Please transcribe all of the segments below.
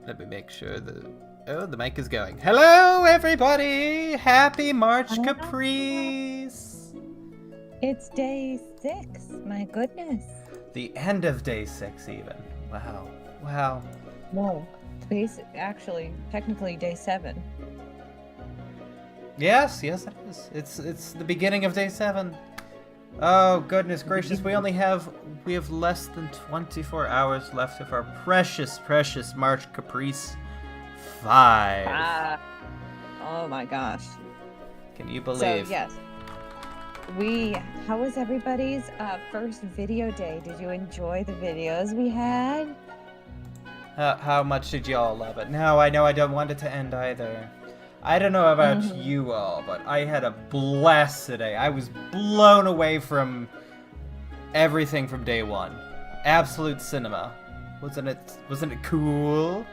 Let me make sure the mic is going. Hello, everybody! Happy March Caprice! It's day 6. My goodness. The end of day 6, even. Wow. No, actually, technically day 7. Yes, it is. It's the beginning of day 7. Oh, goodness gracious, we have less than 24 hours left of our precious March Caprice 5. Oh my gosh. Can you believe? So, yes. How was everybody's first video day? Did you enjoy the videos we had? How much did y'all love it? No, I know I don't want it to end either. I don't know about you all, but I had a blast today. I was blown away from everything from day 1. Absolute cinema. Wasn't it cool?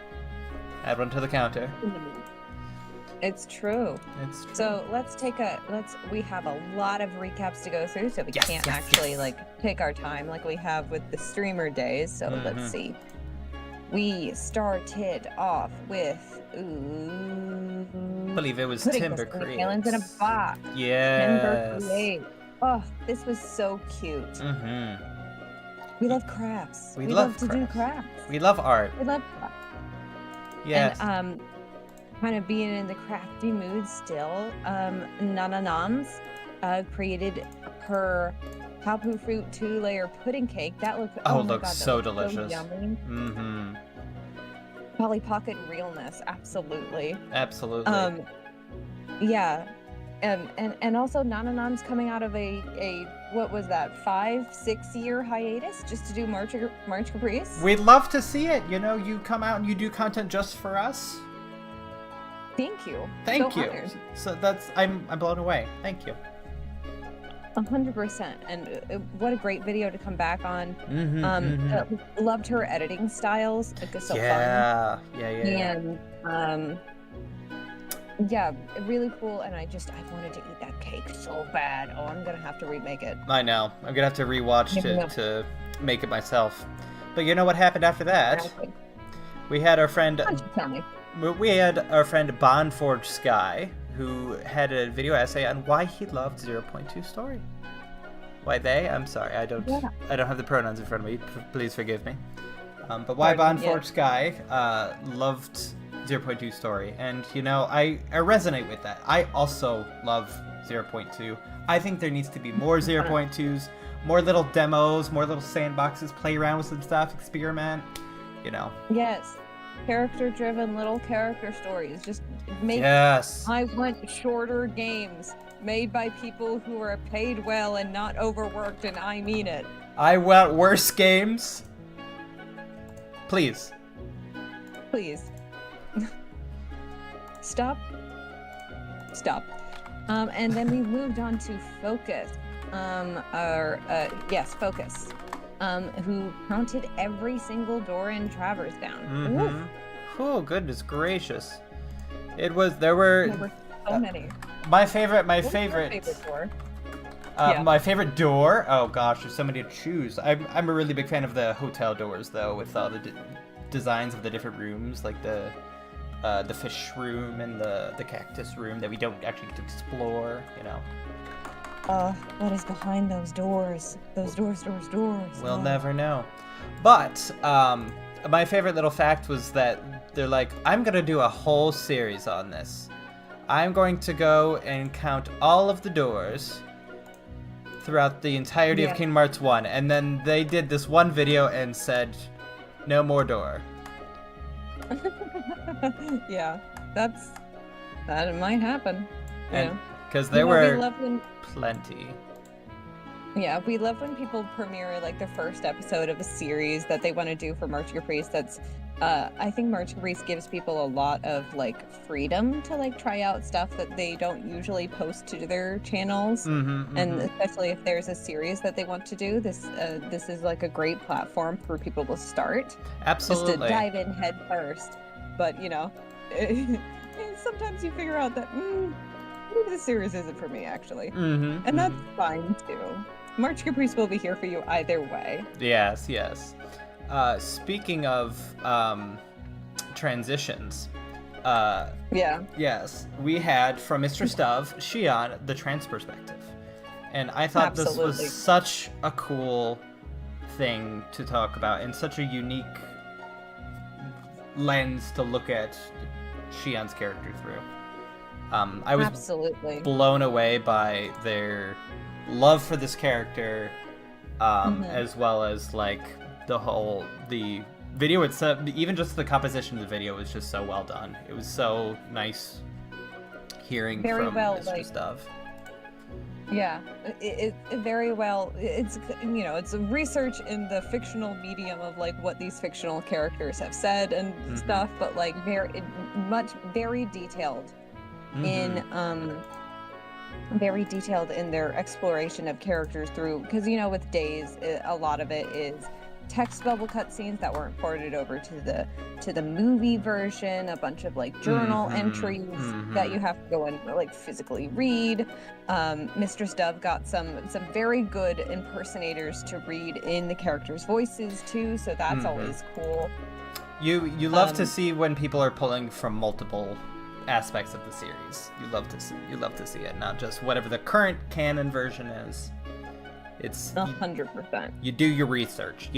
Add one to the counter. It's true. It's true. So we have a lot of recaps to go through, so we can't actually take our time like we have with the streamer days. So let's see. We started off with I believe it was Timber Create. Aliens in a box. Yes. Timber Create. Oh, this was so cute. We love crafts. We love to do crafts. We love art. We love crafts. Yes. And kind of being in the crafty mood still, Nana Noms created her Tapu fruit 2-layer pudding cake. That looked so delicious. So yummy. Polly Pocket realness, absolutely. Yeah. And also Nana Noms coming out of a what was that, 5-6 year hiatus just to do March Caprice. We'd love to see it. You know, you come out and you do content just for us. Thank you. Thank you. Honored. So I'm blown away. Thank you. 100%, and what a great video to come back on. Loved her editing styles. It was so fun. And really cool. And I wanted to eat that cake so bad. Oh, I'm gonna have to remake it. I know. I'm gonna have to rewatch to make it myself. But you know what happened after that? Exactly. We had our friend. Why don't you tell me? We had our friend Bonforge Sky, who had a video essay on why he loved 0.2 story. Why they? I'm sorry, I don't have the pronouns in front of me. Please forgive me. But why Bonforge Sky loved 0.2 story, and you know, I resonate with that. I also love 0.2. I think there needs to be more 0.2s, more little demos, more little sandboxes, play around with some stuff, experiment. You know. Yes. Character-driven little character stories. Just make. Yes. I want shorter games made by people who are paid well and not overworked, and I mean it. I want worse games. Please. Stop. And then we moved on to Focus. Focus. Who counted every single door in Travers down. Oh, goodness gracious. There were so many. My favorite door? My favorite door? Oh gosh, there's so many to choose. I'm a really big fan of the hotel doors, though, with all the designs of the different rooms, like the fish room and the cactus room that we don't actually get to explore, you know. What is behind those doors? Those doors. We'll never know. But my favorite little fact was that they're like, I'm gonna do a whole series on this. I'm going to go and count all of the doors throughout the entirety of Kingdom Hearts 1, and then they did this one video and said, no more door. Yeah, that might happen. Because there were plenty. Yeah, we love when people premiere like the first episode of a series that they want to do for March Caprice. That's I think March Caprice gives people a lot of like freedom to like try out stuff that they don't usually post to their channels. And especially if there's a series that they want to do, this is like a great platform for people to start. Absolutely. Just to dive in head first. But you know, sometimes you figure out that maybe the series isn't for me actually. And that's fine too. March Caprice will be here for you either way. Yes. Speaking of transitions. Yeah. Yes, we had from Mr. Stuv, Shion, the trans perspective. And I thought Absolutely. This was such a cool thing to talk about and such a unique lens to look at Shion's character through. I was Absolutely blown away by their love for this character, as well as like the video itself. Even just the composition of the video was just so well done. It was so nice hearing from Mr. Stuv. Yeah, it very well. It's it's a research in the fictional medium of like what these fictional characters have said and stuff, but like very detailed in very detailed in their exploration of characters through, because with Days, a lot of it is text bubble cutscenes that weren't ported over to the movie version, a bunch of like journal entries that you have to go and like physically read. Mr. Stuv got some very good impersonators to read in the characters' voices too, so that's always cool. You love to see when people are pulling from multiple aspects of the series. You love to see it, not just whatever the current canon version is. It's 100%. You do your research.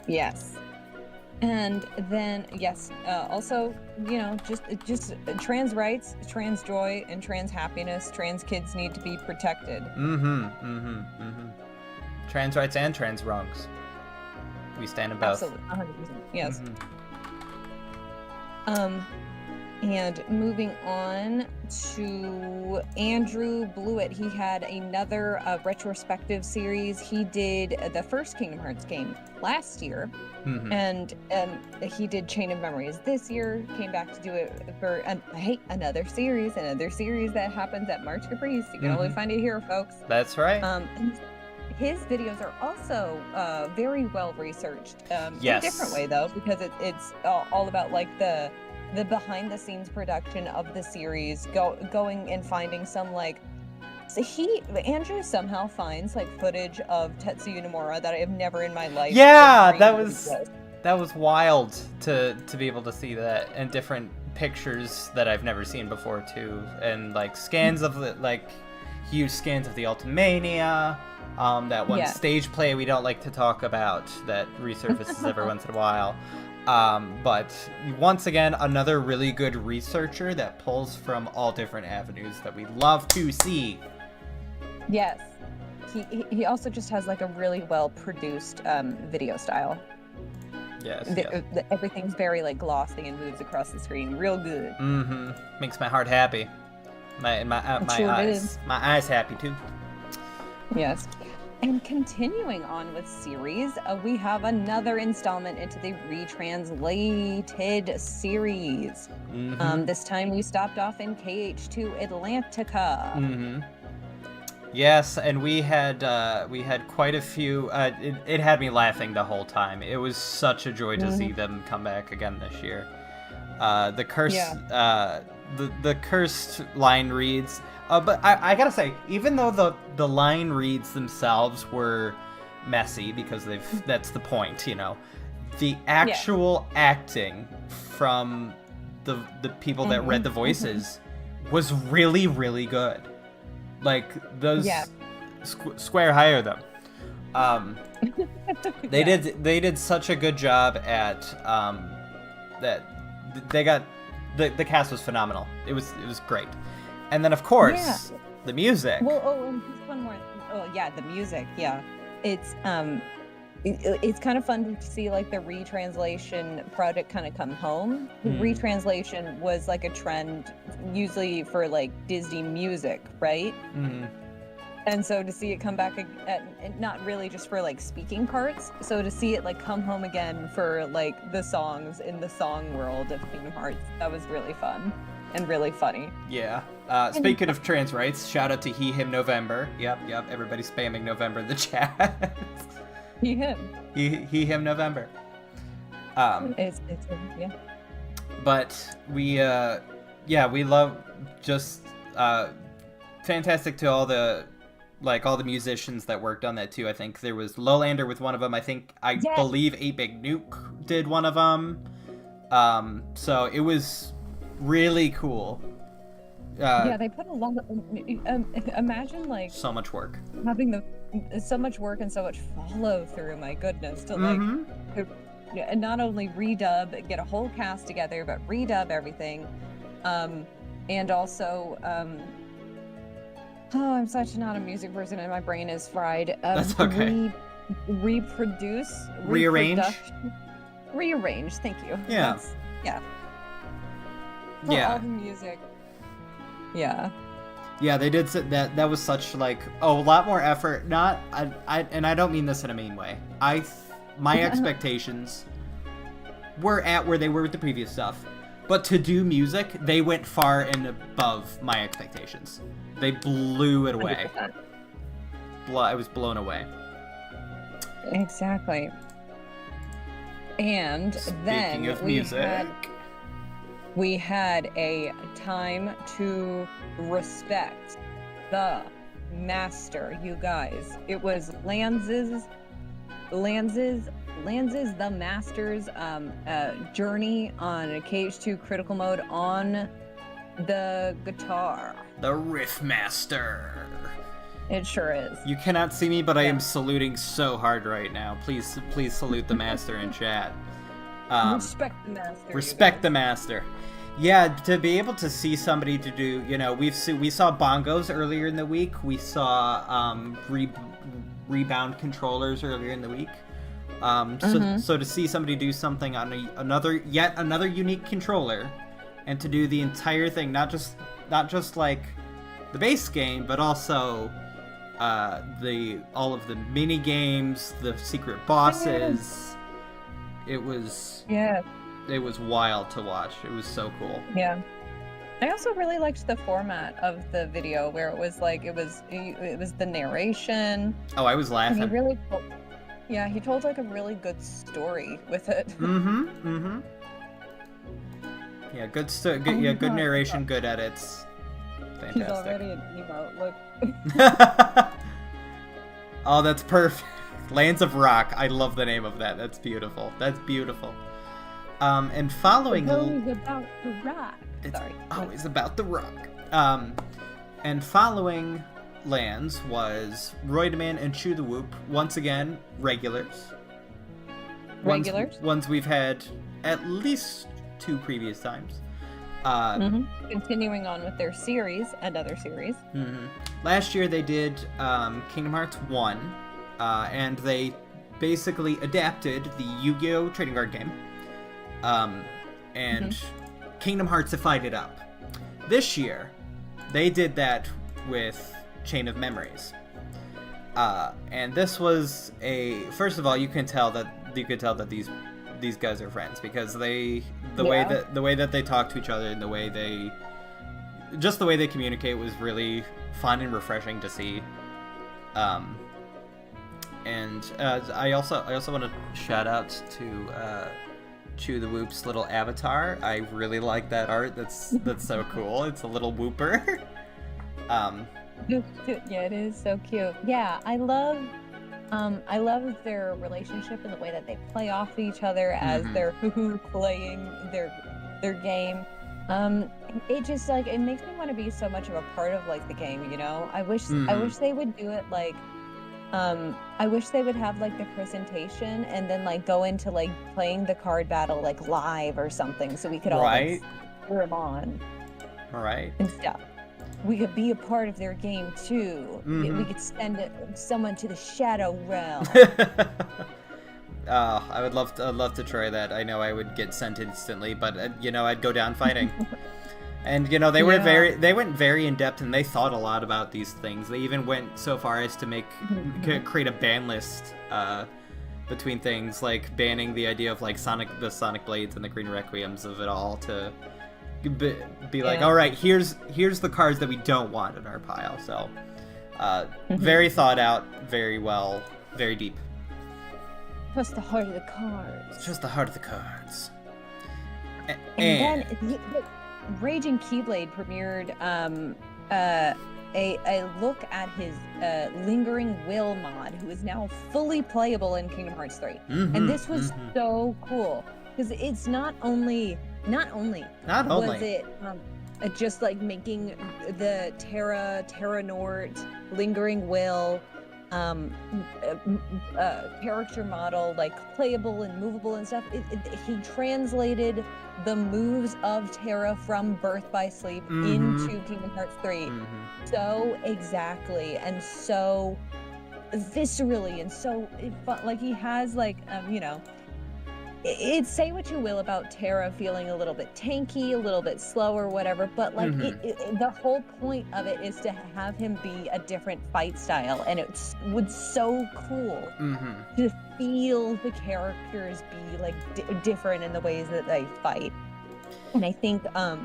Yes. And then, yes, also, just trans rights, trans joy, and trans happiness. Trans kids need to be protected. Trans rights and trans wrongs. We stand in both. Absolutely, 100%. Yes. And moving on to Andrew Blewett, he had another retrospective series. He did the first Kingdom Hearts game last year, and he did Chain of Memories this year. Came back to do it for another series that happens at March Caprice. You can only find it here, folks. That's right. And his videos are also very well researched. Yes. In a different way though, because it's all about like the behind-the-scenes production of the series, going and finding some like. So Andrew somehow finds like footage of Tetsuya Nomura that I have never in my life. Yeah, that was wild to be able to see that, and different pictures that I've never seen before too, and like scans of the like huge scans of the Ultimania. That one stage play we don't like to talk about that resurfaces every once in a while. But once again, another really good researcher that pulls from all different avenues that we love to see. Yes. He also just has like a really well produced video style. Yes, everything's very like glossy and moves across the screen real good. Makes my heart happy. My eyes happy too. Yes. And continuing on with series, we have another installment into the retranslated series. This time we stopped off in KH2 Atlantica. Yes, and we had quite a few. It had me laughing the whole time. It was such a joy to see them come back again this year. The curse, the cursed line reads. But I gotta say, even though the line reads themselves were messy, because that's the point, the actual acting from the people that read the voices was really, really good. Like those Square hire them. They did such a good job at that. They got the cast was phenomenal. It was great. And then, of course, the music. Well, and just one more. Oh, yeah, the music. Yeah, it's kind of fun to see like the retranslation project kind of come home. Retranslation was like a trend, usually for like Disney music, right? And so to see it come back, not really just for like speaking parts. So to see it like come home again for like the songs in the song world of Kingdom Hearts, that was really fun. And really funny. Yeah. Speaking of trans rights, shout out to He Him November. Yep. Everybody's spamming November in the chat. He Him. He Him November. It's yeah. But we love just fantastic to all the musicians that worked on that too. I think there was Lowlander with one of them. I believe 8 Big Nuke did one of them. So it was really cool. Yeah, they put a lot of, imagine like so much work. Having so much work and so much follow through, my goodness, to like and not only redub, get a whole cast together, but redub everything. And also, oh, I'm such not a music person and my brain is fried. That's okay. Reproduce, rearrange, thank you. Yeah. For all the music. Yeah, they did that was such like a lot more effort. Not and I don't mean this in a mean way. My expectations were at where they were with the previous stuff, but to do music, they went far and above my expectations. They blew it away. 100%. I was blown away. Exactly. And Speaking then of music, we had a time to respect the master, you guys. It was Lanz's the master's journey on a KH2 critical mode on the guitar. The Riff Master. It sure is. You cannot see me, but I am saluting so hard right now. Please salute the master in chat. Respect the master. Respect the master. Yeah, to be able to see somebody to do, we saw bongos earlier in the week. We saw rebound controllers earlier in the week. So to see somebody do something on yet another unique controller, and to do the entire thing, not just like the base game, but also all of the mini games, the secret bosses. It was wild to watch. It was so cool. Yeah. I also really liked the format of the video where it was like it was the narration. Oh, I was laughing. He told like a really good story with it. Yeah, good narration, good edits. Fantastic. He's already an emote. Look. Oh, that's perfect. Lands of Rock. I love the name of that. That's beautiful. And following... It's always about the rock. Sorry. Always about the rock. And following Lands was Roydeman and Chew the Whoop. Once again, regulars. Ones we've had at least 2 previous times. Continuing on with their series and other series. Last year they did Kingdom Hearts 1, and they basically adapted the Yu-Gi-Oh! Trading card game. And Kingdom Heartsified it up. This year, they did that with Chain of Memories. And this was first of all, you could tell that these guys are friends, because the way that they talk to each other and the way they communicate was really fun and refreshing to see. And I also want to shout out to Chew the Whoop's little avatar. I really like that art. That's so cool. It's a little whooper. Yeah, it is so cute. Yeah, I love their relationship and the way that they play off each other as they're playing their game. It just like it makes me want to be so much of a part of like the game, I wish they would do it like I wish they would have like the presentation and then like go into like playing the card battle like live or something, so we could all like, cheer them on. Right. And stuff. We could be a part of their game too. We could send someone to the Shadow Realm. I would love to try that. I know I would get sent instantly, but I'd go down fighting. And they went very in depth, and they thought a lot about these things. They even went so far as to create a ban list between things, like banning the idea of like the Sonic Blades and the Green Requiems of it all, to be like, all right, here's the cards that we don't want in our pile. So very thought out, very well, very deep. Just the heart of the cards. Just the heart of the cards. And then Raging Keyblade premiered a look at his Lingering Will mod, who is now fully playable in Kingdom Hearts 3. And this was so cool because it's not only was it just like making the Terra Nort, Lingering Will character model like playable and movable and stuff. He translated the moves of Terra from Birth by Sleep into Kingdom Hearts 3 so exactly and so viscerally and so fun. Like he has like it's say what you will about Terra feeling a little bit tanky, a little bit slower, whatever, but like the whole point of it is to have him be a different fight style, and it was so cool to feel the characters be like different in the ways that they fight. And I think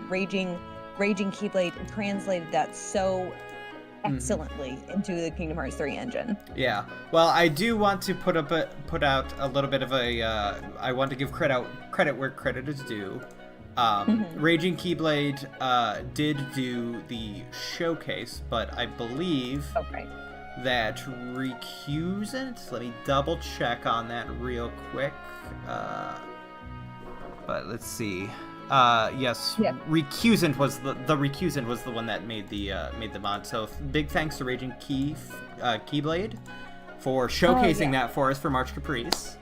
Raging Keyblade translated that so excellently into the Kingdom Hearts 3 engine. Yeah. Well, I do want to put out a little bit of a I want to give credit where credit is due. Raging Keyblade did do the showcase, but I believe that Recusant, let me double check on that real quick. But let's see. Yes, yeah. Recusant was the Recusant was the one that made the mod. So big thanks to Raging Keyblade for showcasing that for us for March Caprice.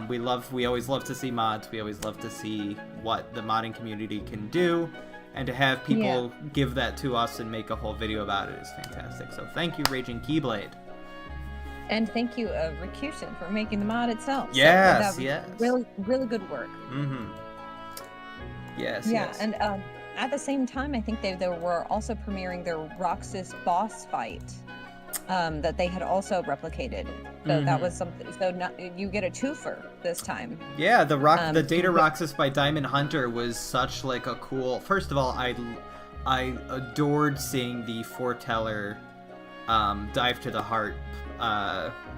We always love to see mods. We always love to see what the modding community can do, and to have people give that to us and make a whole video about it is fantastic. So thank you, Raging Keyblade. And thank you, Recusant, for making the mod itself. Yes, so really, really good work. Yes. Yeah, yes. And at the same time, I think they were also premiering their Roxas boss fight that they had also replicated. So that was something. So you get a twofer this time. Yeah, the Data Roxas by Diamond Hunter was such like a cool. First of all, I adored seeing the Foreteller Dive to the Heart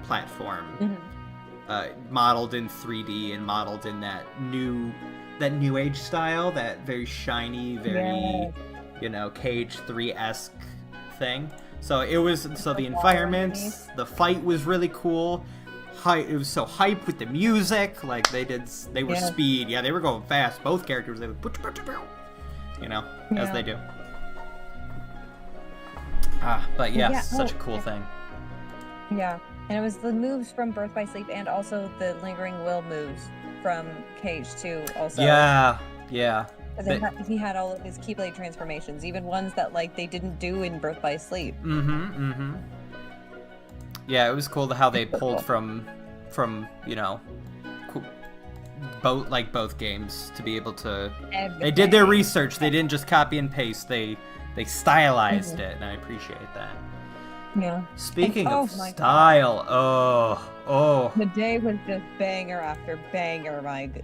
platform modeled in 3D and modeled in that new age style, that very shiny, very Cage 3-esque thing. So it was the environments, the fight was really cool. It was so hype with the music. Like they were speed. Yeah, they were going fast. Both characters, they were as they do. But such a cool thing. Yeah, and it was the moves from Birth by Sleep and also the Lingering Will moves from Cage 2 also. Yeah. Because he had all of his Keyblade transformations, even ones that like they didn't do in Birth by Sleep. Yeah, it was cool how they pulled from both games to be able to. They did their research. They didn't just copy and paste. They stylized it, and I appreciate that. Yeah. Speaking of style, oh. The day was just banger after banger,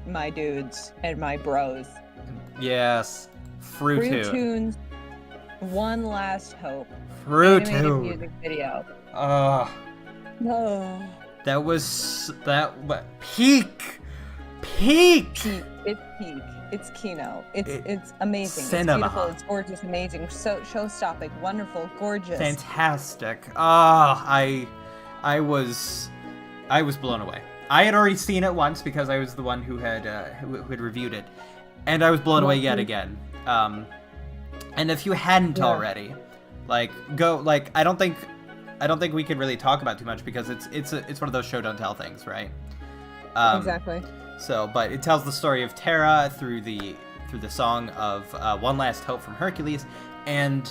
my dudes and my bros. Yes. Fruit Tunes, One Last Hope. Fruit Animated music video. That was peak. It's peak. It's Kino. It's amazing. Cinema. It's beautiful. It's gorgeous. Amazing. So show-stopping. Wonderful. Gorgeous. Fantastic. I was blown away. I had already seen it once because I was the one who had reviewed it, and I was blown away yet again. And if you hadn't already, go. I don't think we could really talk about too much because it's one of those show don't tell things, right? Exactly. So, but it tells the story of Terra through the song of One Last Hope from Hercules, and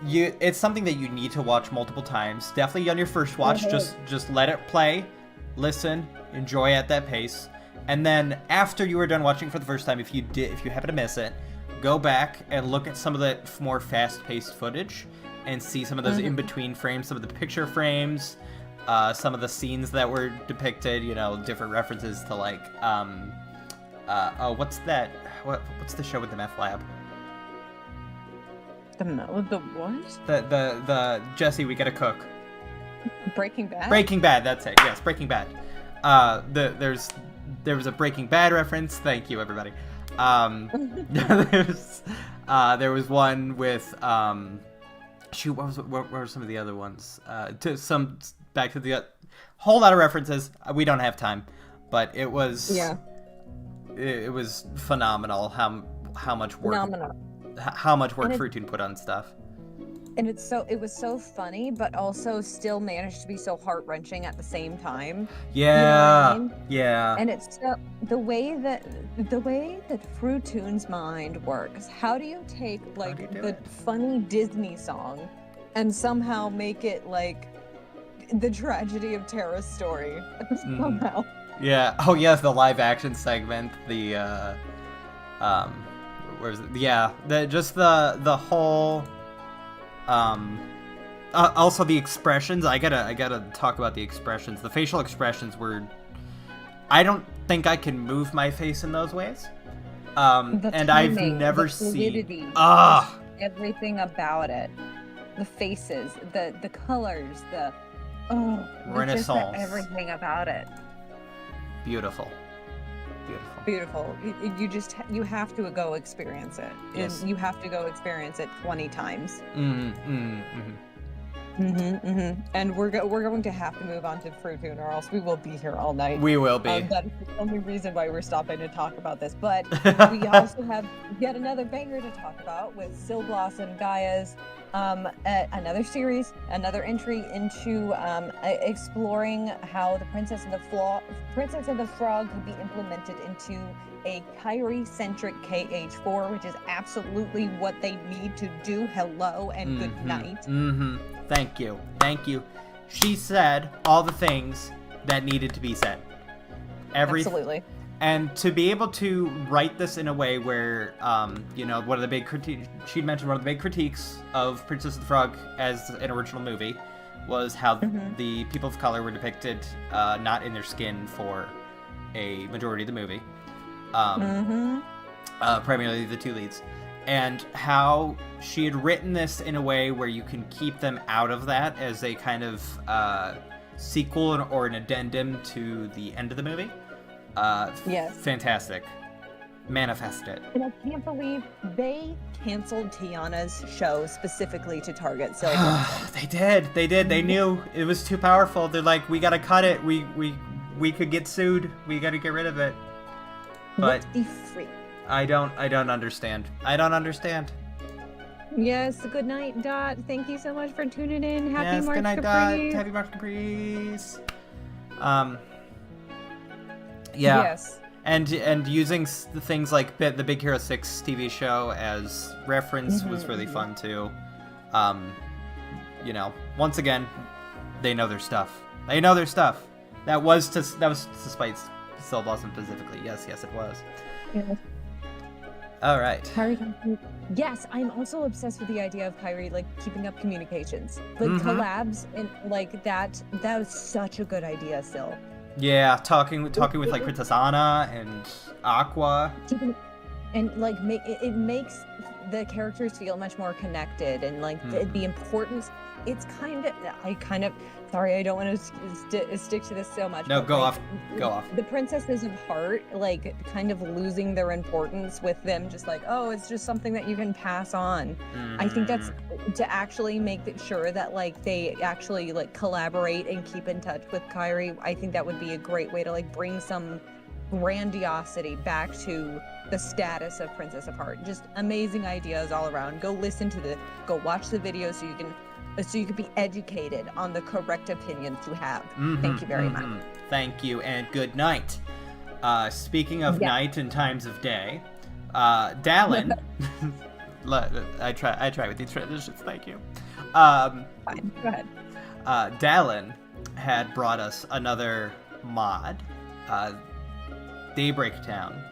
it's something that you need to watch multiple times. Definitely on your first watch, just let it play, listen, enjoy at that pace, and then after you are done watching for the first time, if you happen to miss it, go back and look at some of the more fast-paced footage and see some of those in-between frames, some of the picture frames. Some of the scenes that were depicted, different references to what's that? What's the show with the meth lab? The what? The Jesse, we gotta cook. Breaking Bad. Breaking Bad, that's it. Yes, Breaking Bad. There was a Breaking Bad reference. Thank you, everybody. There was one with Shoot, what were some of the other ones? Back to the whole lot of references. We don't have time, but it was it was phenomenal how much work Fruitoon put on stuff. And it was so funny, but also still managed to be so heart-wrenching at the same time. Yeah, you know what I mean? Yeah. And it's so, the way that Fruitoon's mind works. How do you take like the funny Disney song and somehow make it like the tragedy of Terra's story somehow? Yeah. Oh yes, the live action segment. The where's it? Yeah. The whole. Also the expressions. I gotta talk about the expressions. The facial expressions were. I don't think I can move my face in those ways. And timing, I've never seen. Everything about it. The faces, the colors, the Renaissance. Everything about it. Beautiful. You have to go experience it. Yes. And you have to go experience it 20 times. And we're going to have to move on to Fruitoon, or else we will be here all night. We will be. That is the only reason why we're stopping to talk about this. But we also have yet another banger to talk about with Sil Blossom Gaia's another series, another entry into exploring how the Princess of the Frog could be implemented into a Kairi-centric KH4, which is absolutely what they need to do. Hello and good night. Thank you. She said all the things that needed to be said. Absolutely. And to be able to write this in a way where, one of the big critiques, she'd mentioned one of the big critiques of Princess of the Frog as an original movie was how the people of color were depicted not in their skin for a majority of the movie. Primarily the two leads. And how she had written this in a way where you can keep them out of that as a kind of sequel or an addendum to the end of the movie. Yes. Fantastic. Manifest it. And I can't believe they canceled Tiana's show specifically to target Sil Blossom. They did. They knew it was too powerful. They're like, we gotta cut it. We could get sued. We gotta get rid of it. But what the freak? I don't understand. Yes, good night, Dot. Thank you so much for tuning in. Happy March, good night, Caprice. Dot. Happy March, Caprice. Yeah. Yes. And using the things like the Big Hero 6 TV show as reference was really fun too. Once again, they know their stuff. That was to spite Sil Blossom specifically. Yes, it was. Yes. All right. Kairi, yes, I'm also obsessed with the idea of Kairi like keeping up communications, like collabs, and like that. That was such a good idea, Sil. Yeah, talking with like Princess Anna and Aqua, and like it makes the characters feel much more connected, and like the importance. It's kind of sorry, I don't want to stick to this so much. No, go like, off. The princesses of heart, like kind of losing their importance with them, just like, oh, it's just something that you can pass on. I think that's to actually make sure that like they actually like collaborate and keep in touch with Kairi. I think that would be a great way to like bring some grandiosity back to the status of Princess of Heart. Just amazing ideas all around. Go watch the video so you can be educated on the correct opinions you have. Thank you very much. Thank you, and good night. Speaking of night and times of day, Dallin. I try with these transitions. Thank you. Fine, go ahead. Dallin had brought us another mod, Daybreak Town,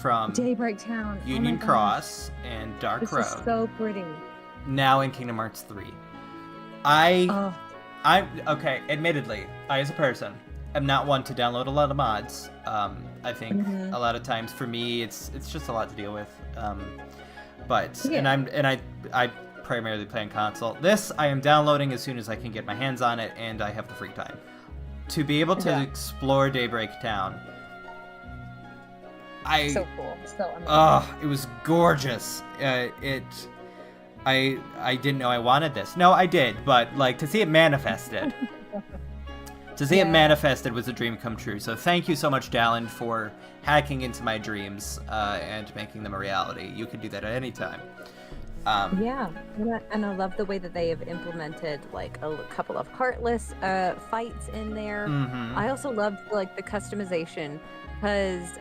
from Daybreak Town, Union Cross and Dark Road. This is so pretty. Now in Kingdom Hearts 3. I'm okay. Admittedly, I as a person am not one to download a lot of mods. I think a lot of times for me, it's just a lot to deal with. I primarily play on console. This I am downloading as soon as I can get my hands on it, and I have the free time to be able to explore Daybreak Town. So cool. So amazing. It was gorgeous. I didn't know I wanted this. No, I did, but like to see it manifested. To see it manifested was a dream come true. So thank you so much, Dallin, for hacking into my dreams and making them a reality. You can do that at any time. And I love the way that they have implemented like a couple of heartless fights in there. Mm-hmm. I also loved like the customization because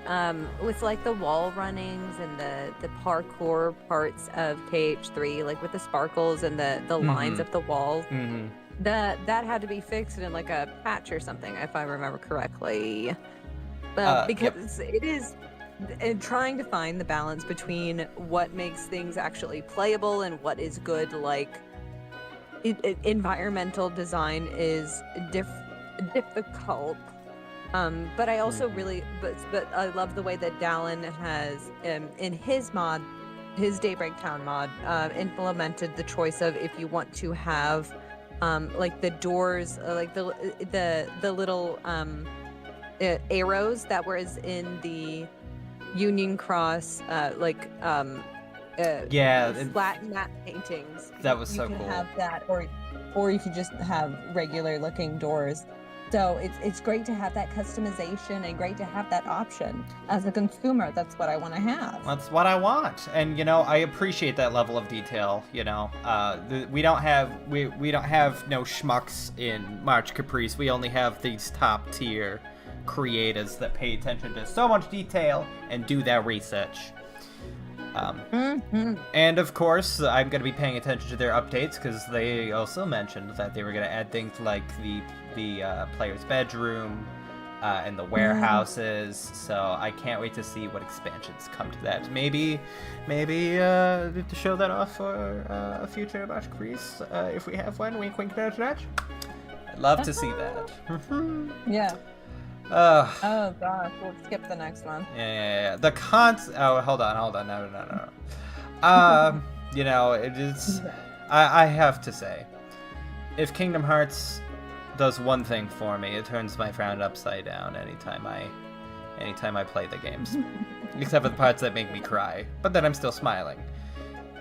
with like the wall runnings and the parkour parts of KH3, like with the sparkles and the lines up the walls, that had to be fixed in like a patch or something, if I remember correctly. Because it is trying to find the balance between what makes things actually playable and what is good, like environmental design is difficult. But I also really, but I love the way that Dallin has in his mod, his Daybreak Town mod, implemented the choice of if you want to have like the doors, like the little arrows that was in the Union Cross, flat matte paintings. That was so cool. You cool. can have that, or you could just have regular looking doors. So it's great to have that customization and great to have that option. As a consumer, that's what I want to have. That's what I want, and I appreciate that level of detail. We don't have no schmucks in March Caprice. We only have these top tier creators that pay attention to so much detail and do their research. And of course, I'm going to be paying attention to their updates because they also mentioned that they were going to add things like the player's bedroom and the warehouses. So I can't wait to see what expansions come to that. Maybe to show that off for a future March Caprice if we have one. Wink, wink, nudge, nudge. I'd love to see that. Yeah. Oh gosh, we'll skip the next one. Yeah. The Oh, hold on. No. It is. I have to say, if Kingdom Hearts does one thing for me, it turns my frown upside down anytime I play the games, except for the parts that make me cry. But then I'm still smiling.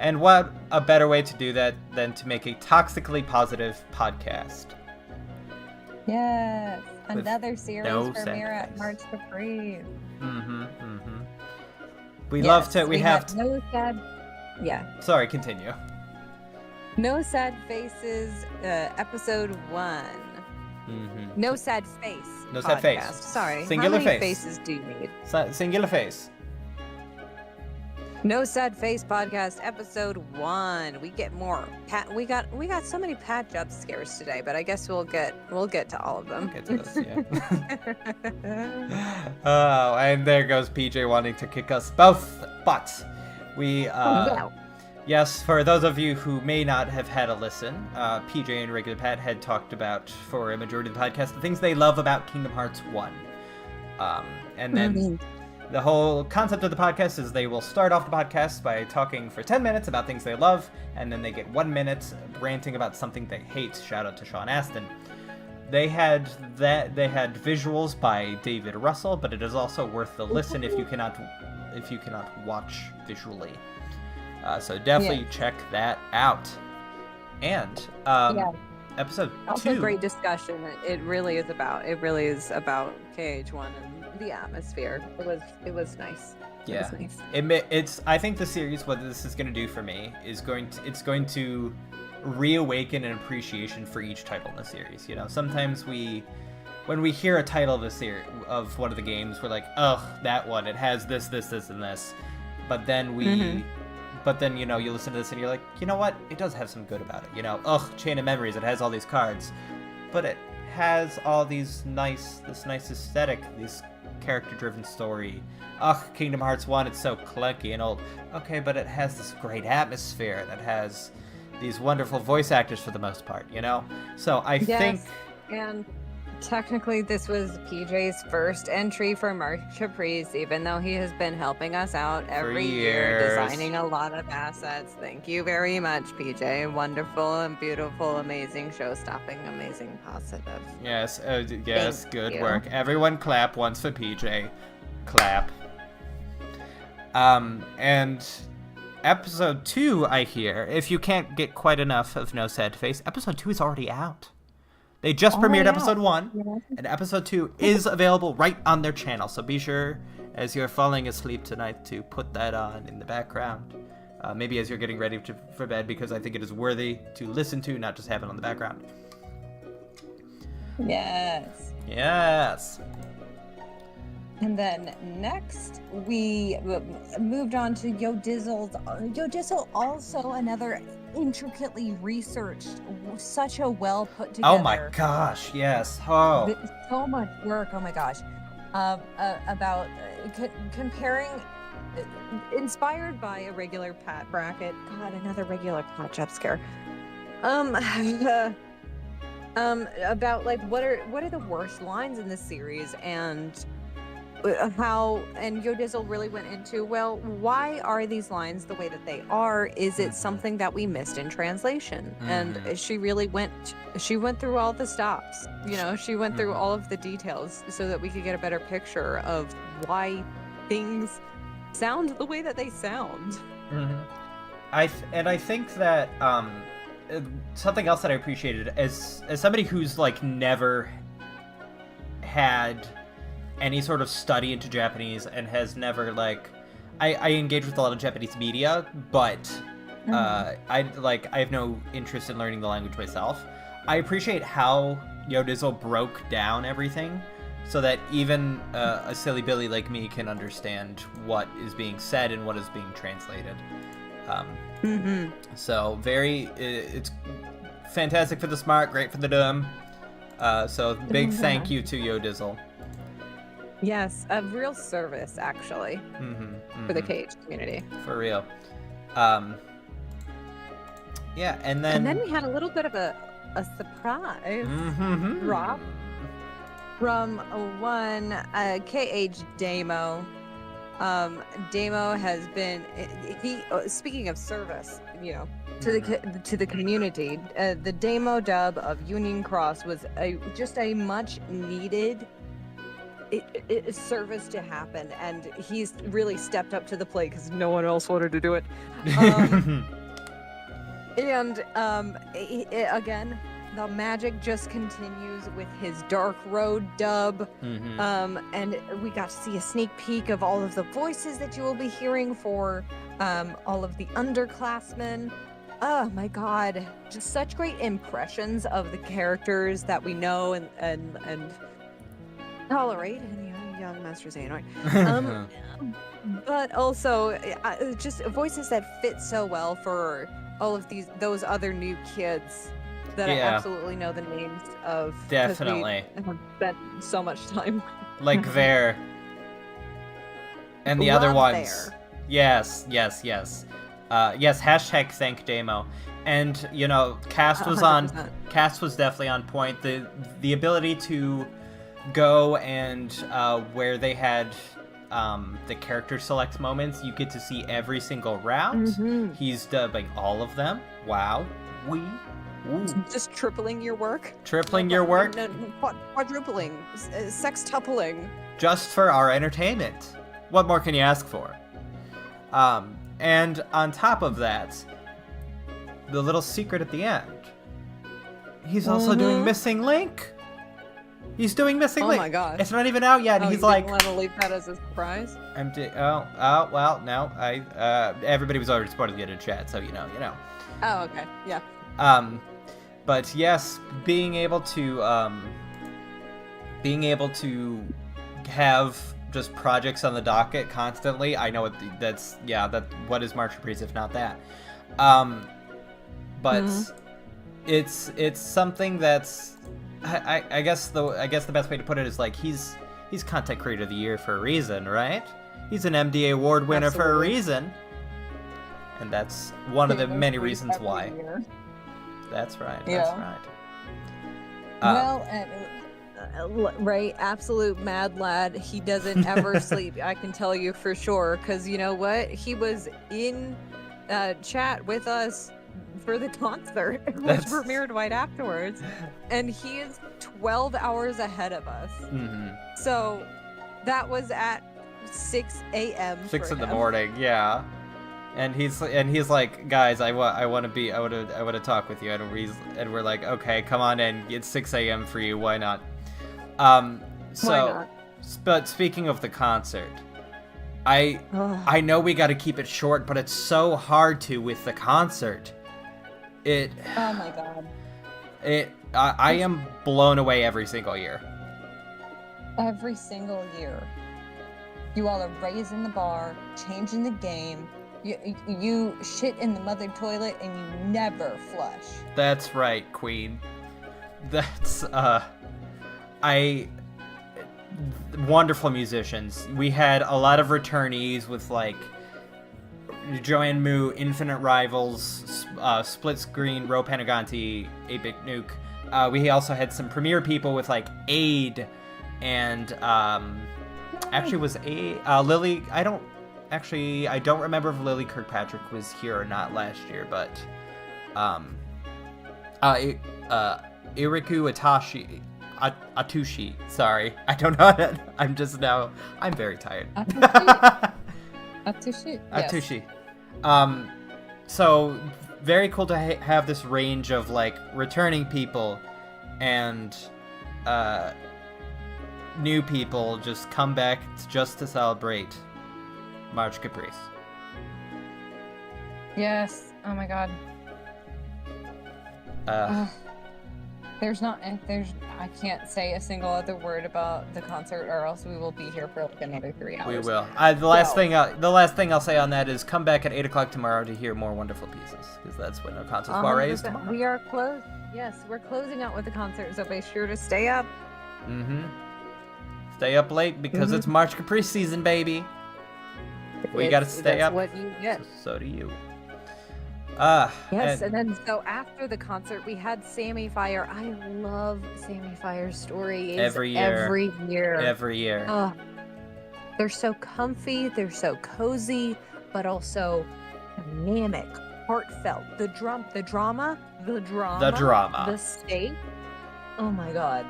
And what a better way to do that than to make a toxically positive podcast. Yes, another series premiere sad at March Caprice. We love to. We have no sad. Yeah. Sorry, continue. No Sad Faces, episode 1. No Sad Face. No Sad Face. Sorry. Singular How many face. faces do you need? Singular face. No Sad Face podcast, episode 1. We get more. We got so many Pat jump scares today, but I guess we'll get to all of them. Get to those, yeah. Oh, and there goes PJ wanting to kick us both. But we yes, for those of you who may not have had a listen, PJ and Regular Pat had talked about for a majority of the podcast the things they love about Kingdom Hearts 1. And then the whole concept of the podcast is they will start off the podcast by talking for 10 minutes about things they love, and then they get 1 minute ranting about something they hate. Shout out to Sean Astin. They had visuals by David Russell, but it is also worth the listen if you cannot watch visually. So definitely check that out. And episode 2. Also great discussion. It really is about KH1 and the atmosphere. It was nice. Yeah. It was nice. It's I think the series, what this is going to do for me is going to reawaken an appreciation for each title in the series. Sometimes when we hear a title of a series of one of the games, we're like, oh, that one, it has this, and this. But then you listen to this and you're like, you know what? It does have some good about it. Chain of Memories, it has all these cards. But it has all this nice aesthetic, this character-driven story. Kingdom Hearts 1, it's so clunky and old. Okay, but it has this great atmosphere, and it has these wonderful voice actors for the most part, So I think... And technically this was PJ's first entry for March Caprice, even though he has been helping us out every year, designing a lot of assets. Thank you very much, PJ. Wonderful and beautiful, amazing, show-stopping, amazing, positive. Yes, Thank good you. work. Everyone clap once for PJ. Clap. And episode 2, I hear, if you can't get quite enough of No Sad Face, episode 2 is already out. They just premiered episode 1, and episode 2 is available right on their channel. So be sure, as you're falling asleep tonight, to put that on in the background. Maybe as you're getting ready for bed, because I think it is worthy to listen to, not just have it on the background. Yes. Yes. And then next, we moved on to Yo Dizzle's. Yo Dizzle, also another intricately researched, such a well put together. Oh my gosh, yes. Oh. So much work, oh my gosh. About comparing, inspired by a regular Pat bracket. God, another regular Pat jump scare. About like what are the worst lines in this series, and how, and Yo Dizzle really went into, well, why are these lines the way that they are? Is it something that we missed in translation? And she really went through all the stops, you know, she went through all of the details so that we could get a better picture of why things sound the way that they sound. I think that something else that I appreciated, as somebody who's like never had any sort of study into Japanese and has never like, I engage with a lot of Japanese media, but I have no interest in learning the language myself. I appreciate how Yo Dizzle broke down everything so that even a silly Billy like me can understand what is being said and what is being translated. So it's fantastic for the smart, great for the dumb. So big thank you to Yo Dizzle. Yes, a real service, actually, for the Cage community. For real. Yeah, and then we had a little bit of a surprise drop from one KH Damo. Damo has been, speaking of service, you know, to the community, the Damo dub of Union Cross was just a much needed service to happen, and he's really stepped up to the plate because no one else wanted to do it. Again, the magic just continues with his Dark Road dub. And we got to see a sneak peek of all of the voices that you will be hearing for all of the underclassmen. Oh my god, just such great impressions of the characters that we know and tolerate in the young Master Xehanort. But also just voices that fit so well for all of those other new kids that I absolutely know the names of. Definitely. We have spent so much time. Like Ver. And the other ones. There. Yes. Hashtag thank Damo. And, you know, Cast was 100%. Cast was definitely on point. The ability to go and where they had the character select moments, you get to see every single route. He's dubbing all of them. Wow. Just tripling your work. Quadrupling. Sextupling. Just for our entertainment. What more can you ask for? And on top of that, the little secret at the end, he's also doing Missing Link. He's doing Missing Link. Oh my god. It's not even out yet, and he's like, want to leave that as a surprise? Well, no. Everybody was already supporting it in chat, so you know. Oh, okay. Yeah. But yes, being able to have just projects on the docket constantly. I know what is March Reprise if not that? But it's something that's I guess the best way to put it is like he's Content Creator of the Year for a reason, right? He's an MDA award winner for a reason, and that's one of the many reasons why. That's right. Yeah. That's right. Right, absolute mad lad. He doesn't ever sleep. I can tell you for sure, because you know what? He was in chat with us for the concert, which premiered right afterwards, and he is 12 hours ahead of us. So that was at 6 a.m. 6 in the morning, yeah. And he's like, guys, I want to talk with you, and we're like, okay, come on in. It's 6 a.m. for you. Why not? So, Why not? But speaking of the concert, I know we got to keep it short, but it's so hard to with the concert. Oh my god. I am blown away every single year. Every single year. You all are raising the bar, changing the game. You shit in the mother toilet and you never flush. That's right, Queen. That's wonderful musicians. We had a lot of returnees with like Joanne Moo, Infinite Rivals, Split Screen, Ro Panaganti, 8-Bit Nuke. We also had some premiere people with like Aid and actually was Lily. I don't remember if Lily Kirkpatrick was here or not last year, but Iriku Atushi. Sorry, I don't know. I'm very tired. Atushi. Atushi. So very cool to have this range of like returning people and new people just come back just to celebrate March Caprice. Yes. Oh my god. I can't say a single other word about the concert, or else we will be here for like another 3 hours. We will. The last thing I'll say on that is come back at 8:00 tomorrow to hear more wonderful pieces, because that's when our concert soiree is tomorrow. We are close. Yes, we're closing out with the concert, so be sure to stay up. Stay up late because it's March Caprice season, baby. We gotta stay up. What you get. So do you. Yes, and then so after the concert, we had Sammy Fire. I love Sammy Fire's stories every year. Every year. They're so comfy, they're so cozy, but also dynamic, heartfelt. The drama, the state. Oh my god.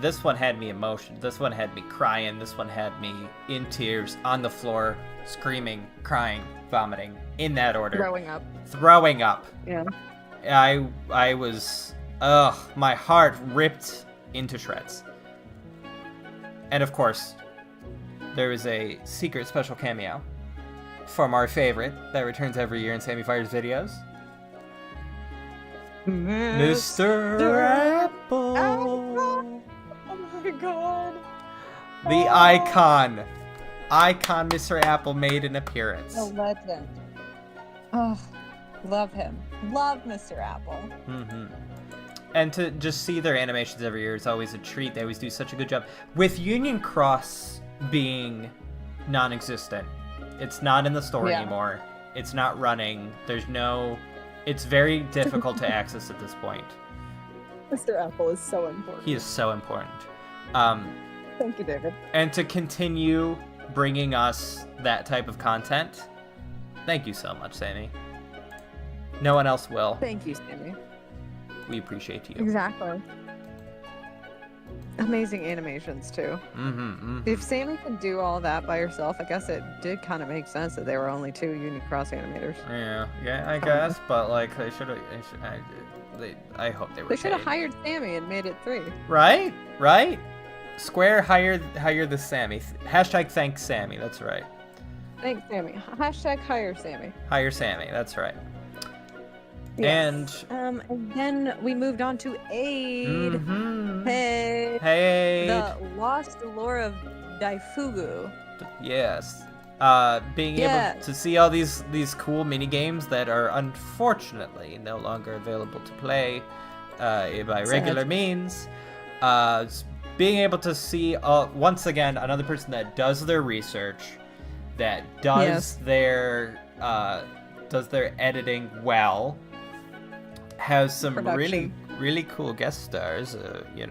This one had me emotional. This one had me crying. This one had me in tears, on the floor, screaming, crying, vomiting, in that order. Throwing up. Yeah. I was, my heart ripped into shreds. And of course, there is a secret special cameo from our favorite that returns every year in Sammy Fire's videos. Mr. Apple. Oh my god. The icon Mr. Apple made an appearance. A legend. Oh, love him. Love Mr. Apple. And to just see their animations every year is always a treat. They always do such a good job. With Union Cross being non-existent, it's not in the store anymore. It's not running. It's very difficult to access at this point. Mr. Apple is so important. He is so important. Thank you, David. And to continue bringing us that type of content, thank you so much, Sammy. No one else will. Thank you, Sammy. We appreciate you. Exactly. Amazing animations too. If Sammy could do all that by herself, I guess it did kind of make sense that there were only 2 Union Cross animators. Yeah, I guess, but like they should have. I hope they were. They should have paid. hired Sammy and made it 3. Right. Square hire the Sammy. Hashtag thanks Sammy. That's right. Thanks, Sammy. Hashtag hire Sammy. Hire Sammy. That's right. Yes. And then we moved on to Aid. Hey. The Lost Lore of Daifugu. Yes. Being able to see all these cool mini games that are unfortunately no longer available to play by regular means. Being able to see once again another person that does their research, that does their editing well, has some really cool guest stars. They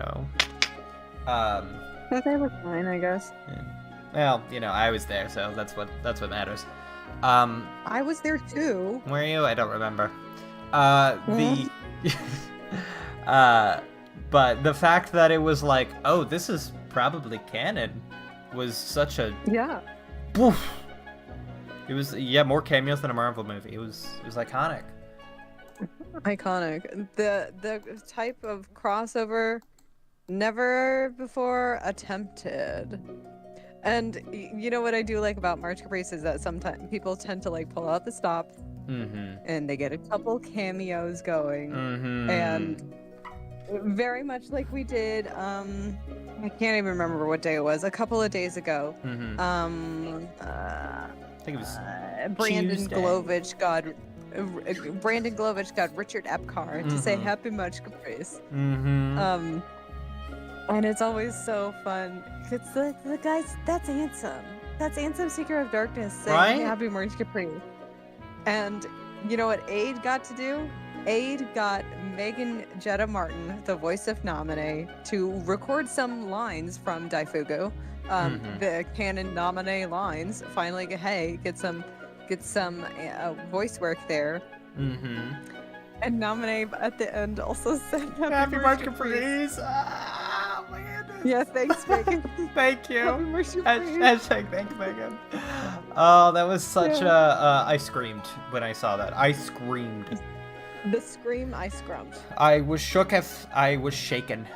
were fine, I guess. Well, I was there, so that's what matters. I was there too. Were you? I don't remember. But the fact that it was like, oh, this is probably canon, was such a Yeah. Poof. It was more cameos than a Marvel movie. It was iconic. Iconic. The type of crossover never before attempted. And you know what I do like about March Caprice is that sometimes people tend to like pull out the stop, and they get a couple cameos going, and very much like we did. I can't even remember what day it was. A couple of days ago. I think it was Brandon Tuesday. Glovich got Richard Epcar to say Happy March Caprice. And it's always so fun. It's the guys, that's Ansem. That's Ansem, Seeker of Darkness, saying Happy March Caprice. And you know what Aid got to do? Aid got Megan Jetta Martin, the voice of Naminé, to record some lines from Daifugu. The canon Naminé lines. Finally, get some voice work there. And Naminé at the end also said Happy March Caprice. Oh, my goodness. Yeah, thanks, Megan. Thank you. Happy March Caprice. Hashtag thanks, Megan. Oh, that was such I screamed when I saw that. I screamed. The scream I scrumped. I was shook if I was shaken.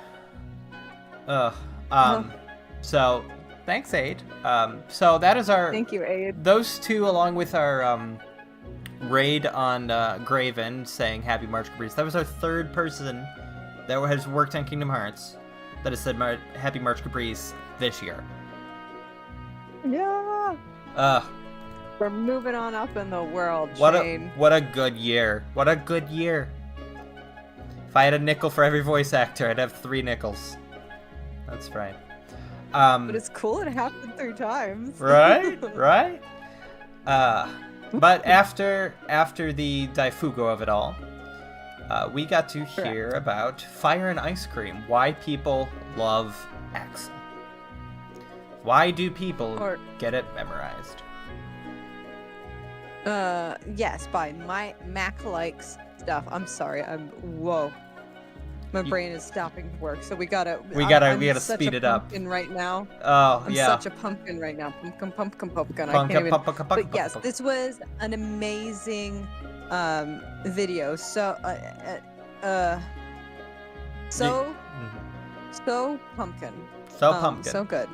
So thanks, Aid. So that is our Thank you, Aid. Those two, along with our raid on Graven saying Happy March Caprice. That was our third person that has worked on Kingdom Hearts that has said Happy March Caprice this year. Yeah. We're moving on up in the world, Shane. What a good year. What a good year. If I had a nickel for every voice actor, I'd have 3 nickels. That's right. But it's cool it happened 3 times. Right? Right? But after the Daifugo of it all, we got to hear about Fire and Ice Cream. Why people love Axel. Why do people get it memorized? Yes, by my Mac likes stuff. I'm sorry. Whoa. My brain is stopping to work, so we gotta speed it up. Right now. Oh, I'm yeah. such a pumpkin right now. Pumpkin. I can't even. But yes, this was an amazing video. So pumpkin. So pumpkin. So good.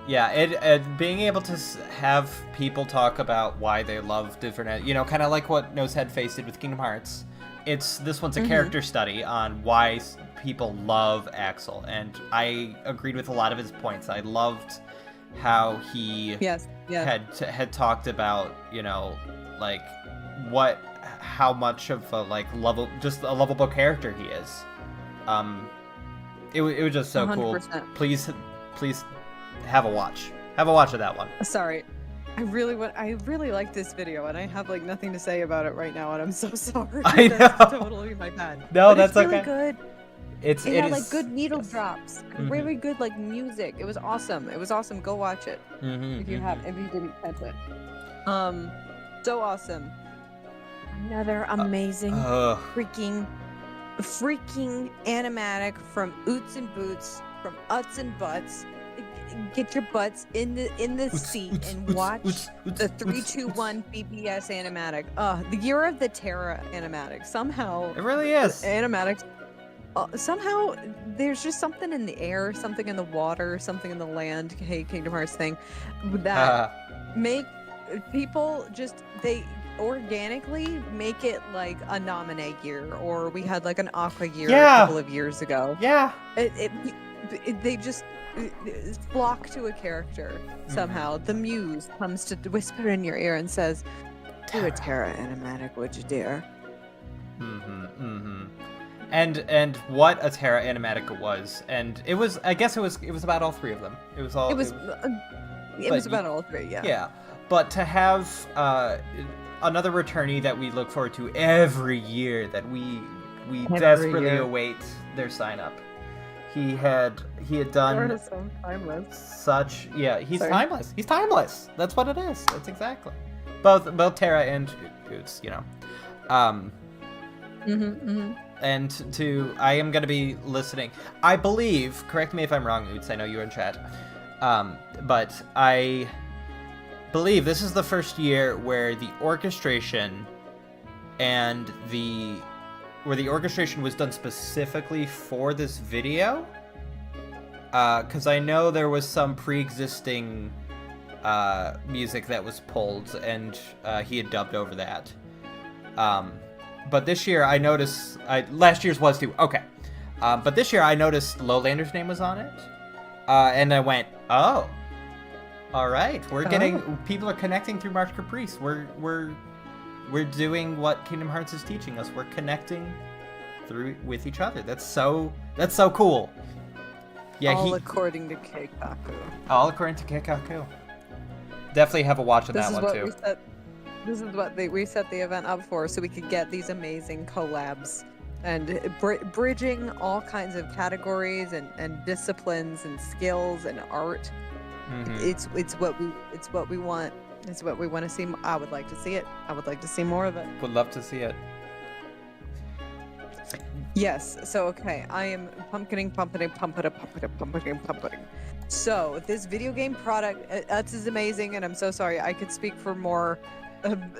Yeah, it being able to have people talk about why they love different, kind of like what Nosehead Face did with Kingdom Hearts. This one's a character study on why people love Axel, and I agreed with a lot of his points. I loved how he had talked about, how much of a just a lovable character he is. It was just so 100%. Cool. Please have a watch. Have a watch of that one. Sorry. I really like this video, and I have nothing to say about it right now, and I'm so sorry. I know. That's totally my bad. No, but that's it's really okay. Good. It had good needle drops, really good music. It was awesome. Go watch it if you didn't catch it. So awesome. Another amazing freaking animatic from Oots and Boots, from Uts and Butts. Get your butts in the seat and watch the 321 BBS animatic. The year of the Terra animatic. Somehow it really is. Animatics. Somehow there's just something in the air, something in the water, something in the land. Hey, Kingdom Hearts thing that make people they organically make it like a Naminé year, or we had an Aqua year a couple of years ago. Yeah. They just flock to a character somehow. The muse comes to whisper in your ear and says, "Do a Terra animatic, would you, dear?" And what a Terra animatic it was, and it was. I guess it was about all 3 of them. It was about all 3. Yeah. Yeah, but to have another returnee that we look forward to every year, that we desperately await their sign up. He had done so timeless. He's timeless. He's timeless. That's what it is. That's exactly. Both Terra and Oots, And I am going to be listening. I believe, correct me if I'm wrong, Oots, I know you're in chat. But believe this is the first year where the orchestration was done specifically for this video. Because I know there was some pre-existing music that was pulled, and he had dubbed over that. But this year I noticed... last year's was too. Okay. But this year I noticed Lowlander's name was on it. And I went, oh. All right. We're getting... People are connecting through March Caprice. We're doing what Kingdom Hearts is teaching us. We're connecting with each other. That's so cool. Yeah, all according to Keikaku. All according to Keikaku. Definitely have a watch on that one too. This is what we set the event up for, so we could get these amazing collabs and bridging all kinds of categories and disciplines and skills and art. Mm-hmm. It's what we want. It's what we want to see. I would like to see it. I would like to see more of it. Would love to see it. Yes. So okay, I am pumping. So this video game product, that's is amazing, and I'm so sorry. I could speak for more,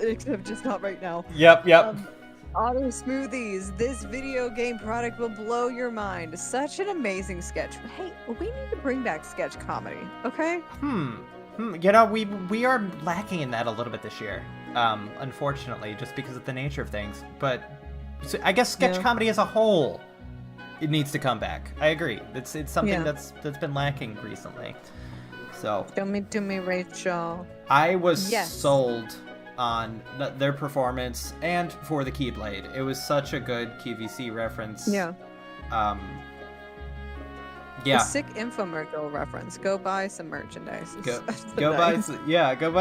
except just not right now. Yep. Auto Smoothies. This video game product will blow your mind. Such an amazing sketch. Hey, we need to bring back sketch comedy. Okay. You know, we are lacking in that a little bit this year. Unfortunately, just because of the nature of things. But so I guess sketch comedy as a whole, it needs to come back. I agree. It's something that's been lacking recently. So Do me, Rachel. I was sold on their performance and for the Keyblade. It was such a good KVC reference. Yeah. Yeah. A sick infomercial reference. Go buy some merchandise. Go buy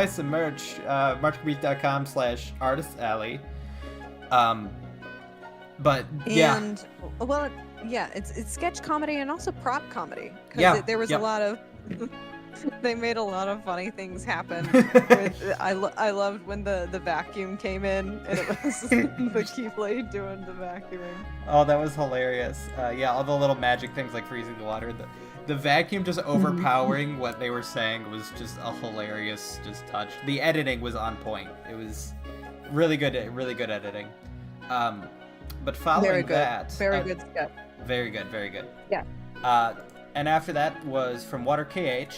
some merch. marchcaprice.com/artistalley. But it's sketch comedy and also prop comedy. There was a lot of they made a lot of funny things happen. I loved when the vacuum came in and it was the Keyblade doing the vacuuming. Oh, that was hilarious. All the little magic things like freezing the water. The vacuum just overpowering what they were saying was just a hilarious touch. The editing was on point. It was really good editing. But following that... Very good sketch. Very good. Yeah. And after that was from Water KH,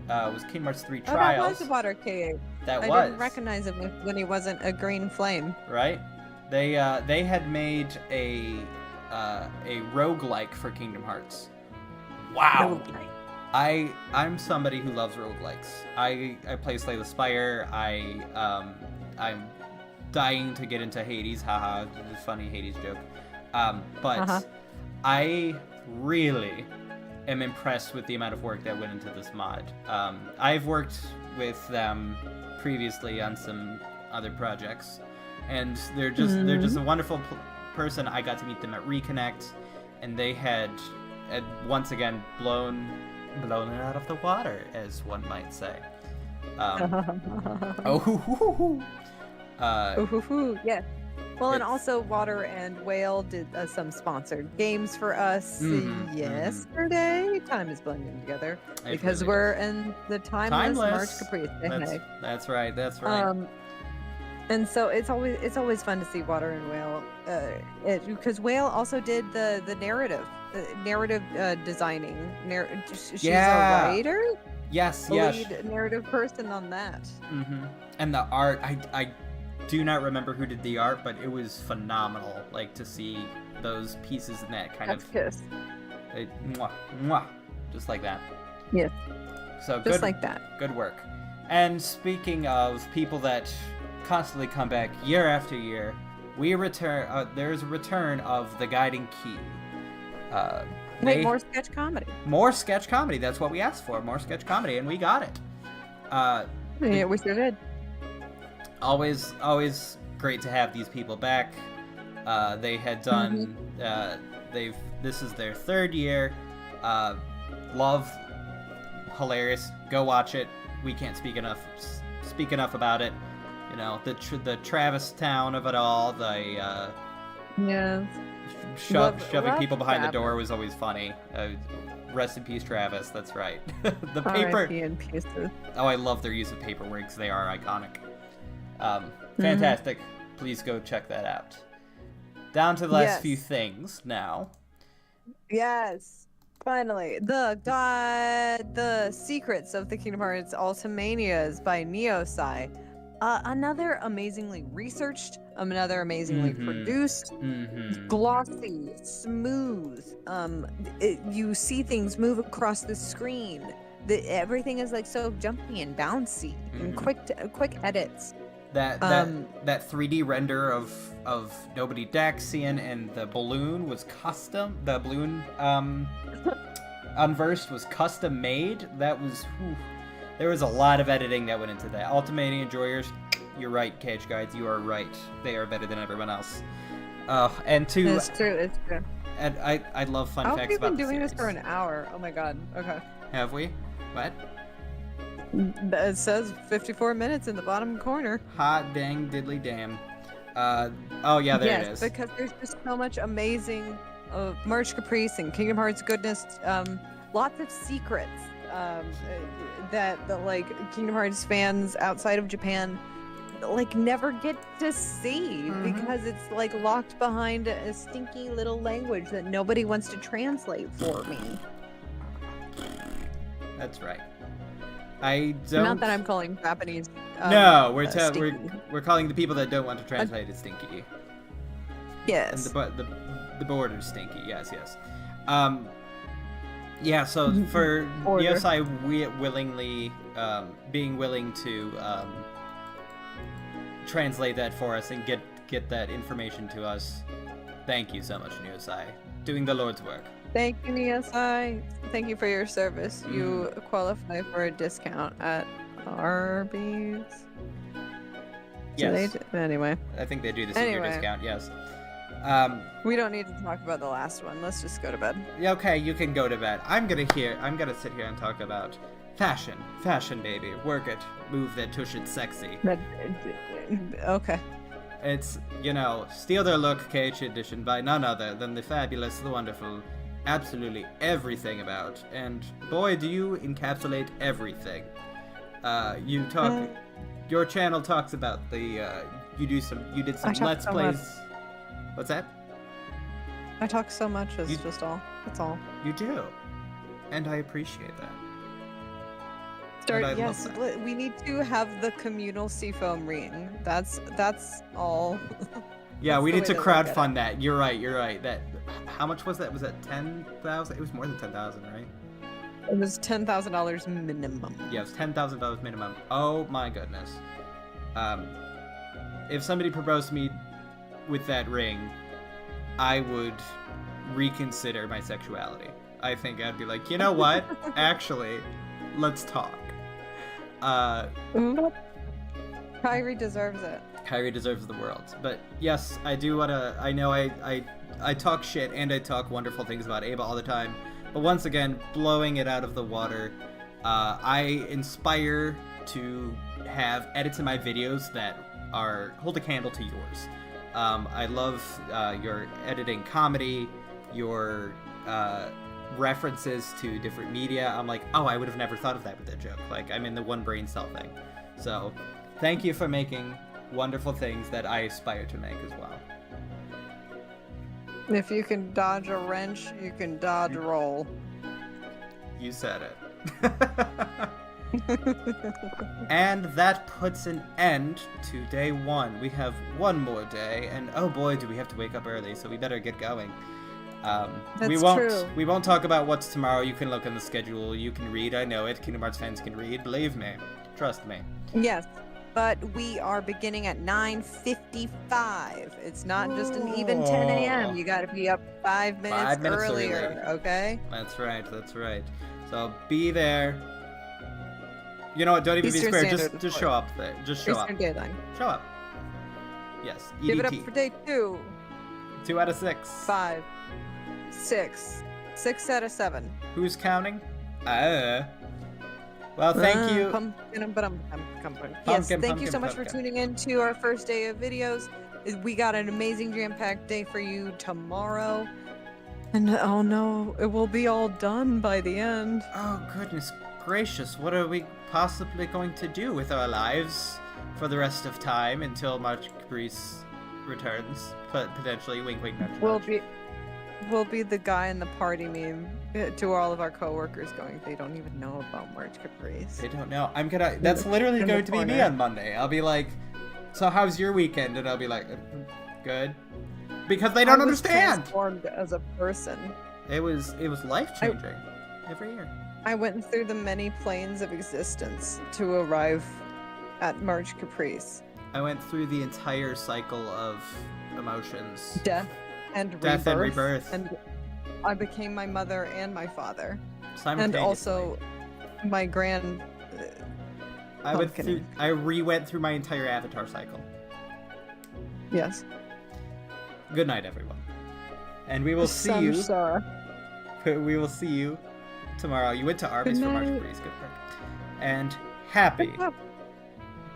was Kingdom Hearts 3 Trials. That was Water KH. I didn't recognize him when he wasn't a green flame. Right? They had made a roguelike for Kingdom Hearts. Wow. I'm somebody who loves roguelikes. I play Slay the Spire. I'm dying to get into Hades. Haha, funny Hades joke. But I really am impressed with the amount of work that went into this mod. I've worked with them previously on some other projects, and they're just a wonderful person. I got to meet them at Reconnect, and they had once again blown it out of the water, as one might say. Yeah. Well, and also Water and Whale did some sponsored games for us yesterday. Time is blending together because we're in the timeless March Caprice. That's right. And so it's always fun to see Water and Whale, because Whale also did the narrative designing. She's a writer. Yes. Lead narrative person on that. Mm-hmm. And the art, I do not remember who did the art, but it was phenomenal. Like to see those pieces in that kind of kiss. Just like that. Yes. So just like that. Good work. And speaking of people that constantly come back year after year, we return. There's a return of the Guiding Key. More sketch comedy. More sketch comedy. That's what we asked for. More sketch comedy, and we got it. Yeah, we sure did. Always great to have these people back. They had done. This is their third year. Love, hilarious. Go watch it. We can't speak enough about it. You know, the Travis Town of it all. Shoving people behind the Travis. door was always funny. Rest in peace, Travis. That's right. The paper. R.I.P. in pieces. Oh, I love their use of paper wigs. They are iconic. Fantastic. Please go check that out. Down to the last few things now. Yes. Finally, the Secrets of the Kingdom Hearts Ultimanias by Neosai. Another amazingly researched, another amazingly produced, glossy, smooth. You see things move across the screen. Everything is like so jumpy and bouncy and quick edits. That 3D render of Nobody Daxian and the balloon was custom. The balloon Unversed was custom made. That was there was a lot of editing that went into that. Ultimania enjoyers, you're right, Cage Guides, you are right. They are better than everyone else. And two, It's true. and I love fun facts We've about been the doing this series. for an hour. Oh my god. Okay. Have we? What? It says 54 minutes in the bottom corner. Hot dang diddly damn. Oh yeah, there it is. Because there's just so much amazing March Caprice and Kingdom Hearts goodness. Lots of secrets that like Kingdom Hearts fans outside of Japan like never get to see because it's like locked behind a stinky little language that nobody wants to translate for me. That's right. I don't. Not that I'm calling Japanese. No, stinky. we're calling the people that don't want to translate it stinky. Yes. And the border stinky. Yes. Yeah. So for Order. Yosai willingly being willing to translate that for us and get that information to us, thank you so much, Yosai. Doing the Lord's work. Thank you, Niasai. Thank you for your service. You qualify for a discount at Arby's. Yes. Anyway, I think they do the senior Anyway. discount. Yes. we don't need to talk about the last one. Let's just go to bed. Yeah, okay, you can go to bed. I'm gonna sit here and talk about fashion, baby. Work it, move that tush it sexy. Okay. It's, Steal Their Look KH edition by none other than the fabulous, the wonderful, absolutely everything about. And boy, do you encapsulate everything. Your channel talks about the, you did some Let's so Plays. much. What's that? I talk so much. That's all. You do. And I appreciate that. Yes, we need to have the communal seafoam ring. That's all. Yeah, That's we the need way to to look at it. crowdfund that. You're right. That, how much was that? Was that 10,000? It was more than 10,000, right? It was $10,000 minimum. Yeah, it was $10,000 minimum. Oh my goodness. If somebody proposed to me with that ring, I would reconsider my sexuality. I think I'd be like, you know what? Actually, let's talk. Kyrie deserves it. Kyrie deserves the world. But yes, I do wanna. I know I talk shit and I talk wonderful things about Ava all the time. But once again, blowing it out of the water, I inspire to have edits in my videos that hold a candle to yours. I love your editing comedy, your references to different media. I'm like, oh, I would have never thought of that with that joke. Like, I'm in the one brain cell thing. So, thank you for making wonderful things that I aspire to make as well. If you can dodge a wrench, you can dodge a roll. You said it. And that puts an end to day one. We have one more day, and oh boy, do we have to wake up early, so we better get going. That's true. We won't talk about what's tomorrow. You can look in the schedule. You can read. I know it. Kingdom Hearts fans can read. Believe me. Trust me. Yes, but we are beginning at 9:55. It's not just an even 10 a.m. You got to be up 5 minutes, 5 minutes earlier, early. okay? That's right. So be there. You know what? Don't even Eastern be scared. Standard Just show up there. Just show Eastern up. Daylight. Show up. Yes. EDT. Give it up for day 2. 2 out of 6. 5. 6. 6 out of 7. Who's counting? Well, thank you. Yes, thank you so Pumpkin, much for tuning in to our first day of videos. we got an amazing jam-packed day for you tomorrow. And oh no, it will be all done by the end. Oh, goodness gracious. What are we possibly going to do with our lives for the rest of time until March Caprice returns? Potentially, wink, wink, nudge, nudge. We'll be the guy in the party meme to all of our coworkers going, they don't even know about March Caprice. They don't know. That's literally going to be me on Monday. I'll be like, so how's your weekend? And I'll be like, good. Because they don't understand. Transformed as a person. It was life-changing. Every year. I went through the many planes of existence to arrive at March Caprice. I went through the entire cycle of emotions. Death and rebirth. And I became my mother and my father. And also my grand... I re-went through my entire Avatar cycle. Yes. Good night, everyone. And we will see you... We will see you tomorrow. You went to Arby's for March Caprice. Good work. And happy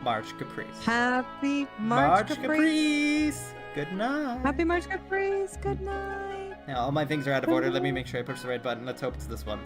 March Caprice. Happy March Caprice. Good night. Happy March Caprice. Good night. Now, all my things are out of order. Let me make sure I push the right button. Let's hope it's this one.